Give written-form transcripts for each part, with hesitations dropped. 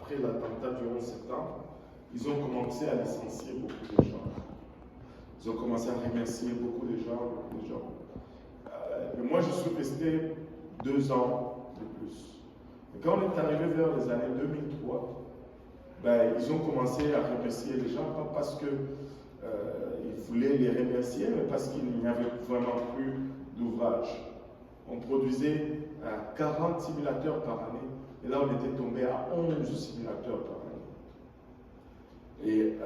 après l'attentat du 11 septembre, ils ont commencé à licencier beaucoup de gens. Ils ont commencé à remercier beaucoup de gens. Et moi, je suis resté 2 ans de plus. Et quand on est arrivé vers les années 2003, ils ont commencé à remercier les gens, pas parce qu'ils voulaient les remercier, mais parce qu'il n'y avait vraiment plus d'ouvrage. On produisait 40 simulateurs par année, et là on était tombé à 11 simulateurs par année. Et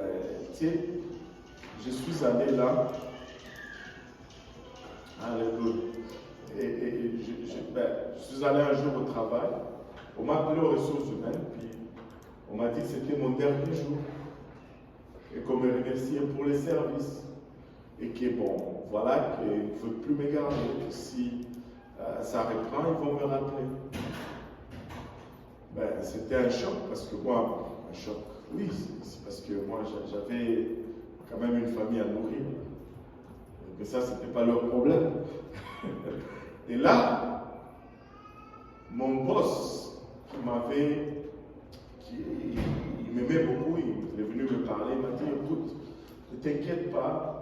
tu sais, je suis allé là, je suis allé un jour au travail, on m'a appelé aux ressources humaines, puis on m'a dit que c'était mon dernier jour, et qu'on me remerciait pour les services, et que bon, voilà, qu'ils ne veulent plus me garder, que si ça reprend, ils vont me rappeler. C'était un choc, parce que moi, un choc, oui, c'est parce que moi j'avais quand même une famille à nourrir, et que ça, c'était pas leur problème. Et là, mon boss, il m'aimait beaucoup, il est venu me parler, il m'a dit, écoute, ne t'inquiète pas,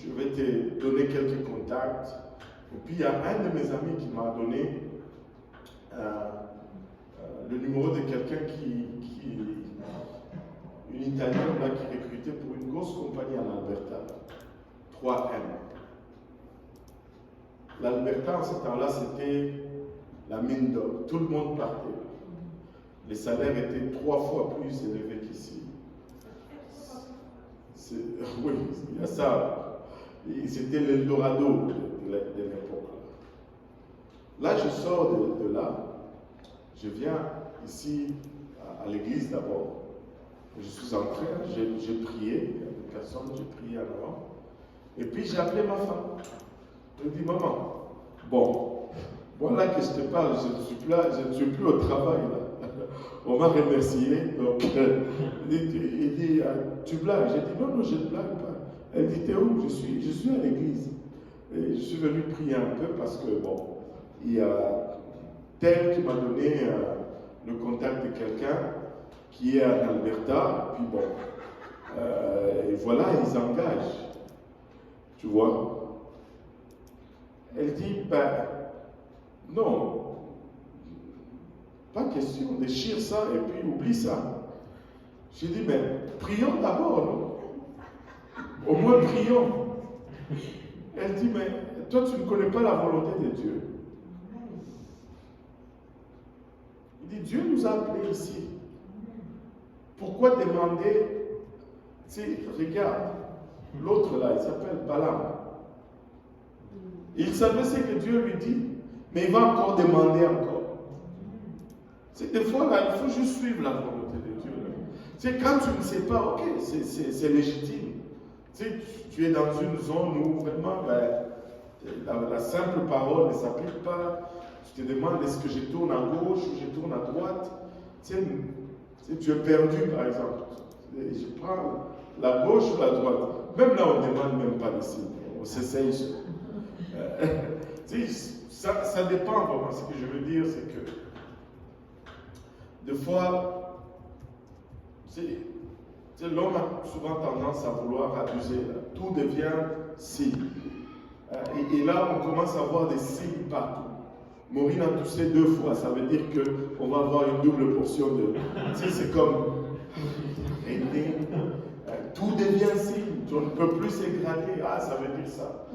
je vais te donner quelques contacts. Et puis il y a un de mes amis qui m'a donné le numéro de quelqu'un une Italienne là, qui recrutait pour une grosse compagnie en Alberta, 3M. L'Alberta, en ce temps-là, c'était la mine d'or. Tout le monde partait. Les salaires étaient 3 fois plus élevés qu'ici. Oui, il y a ça. C'était l'Eldorado de l'époque. Là, je sors de là. Je viens ici à l'église d'abord. Je suis entré, j'ai prié. Il y a des personnes, j'ai prié en avant. Et puis j'ai appelé ma femme. Je lui ai dit, maman, bon, voilà que je te parle, je ne suis plus au travail là. On m'a remercié. Donc, il dit, tu blagues? J'ai dit, non, je ne blague pas. Elle dit, t'es où? Je suis à l'église. Et je suis venu prier un peu parce que, bon, il y a tel qui m'a donné le contact de quelqu'un qui est en Alberta. Puis bon, et voilà, ils engagent. Tu vois? Elle dit, non, pas question, déchire ça et puis oublie ça. J'ai dit, mais prions d'abord, non? Au moins prions. Elle dit, mais toi tu ne connais pas la volonté de Dieu. Il dit, Dieu nous a appelés ici. Pourquoi demander? Tu sais, regarde, l'autre là, il s'appelle Balaam. Il savait ce que Dieu lui dit, mais il va encore demander encore. C'est des fois là, il faut juste suivre la volonté de Dieu. C'est quand tu ne sais pas, ok, c'est légitime. Tu sais, tu es dans une zone où vraiment la simple parole ne s'applique pas. Tu te demandes est-ce que je tourne à gauche ou je tourne à droite. Tu sais, tu es perdu par exemple. Je prends la gauche ou la droite. Même là, on ne demande même pas de signe. On s'essaye. Ça dépend vraiment. Ce que je veux dire, c'est que des fois, l'homme a souvent tendance à vouloir abuser. Là. Tout devient signe. Et là, on commence à voir des signes partout. Maureen a toussé 2 fois, ça veut dire qu'on va avoir une double portion de... Tu sais, c'est comme... tout devient signe. Tu ne peux plus s'égrater. Ah, ça veut dire ça.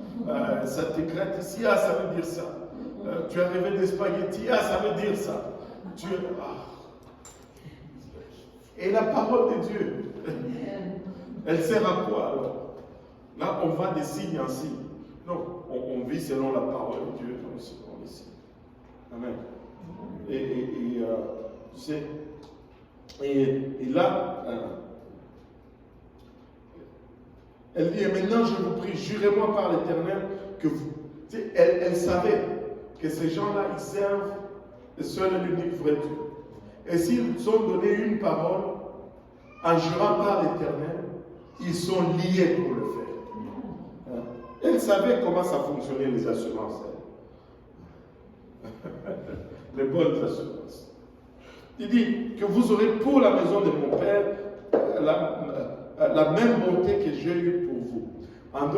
Ça t'égrate ici. Ah, ça veut dire ça. Tu as rêvé des spaghettis. Ah, ça veut dire ça. Et la parole de Dieu, elle sert à quoi alors? Là, on va des signes en signes. Non, on vit selon la parole de Dieu, donc selon les signes. Amen. Tu sais, et là, elle dit, et maintenant je vous prie, jurez-moi par l'Éternel que vous... Tu sais, elle savait que ces gens-là, ils servent le seul et l'unique vrai Dieu. Et s'ils ont donné une parole, en jurant par l'Éternel, ils sont liés pour le faire. Elle savait comment ça fonctionnait les assurances. Les bonnes assurances. Il dit que vous aurez pour la maison de mon Père la même bonté que j'ai eue pour vous. En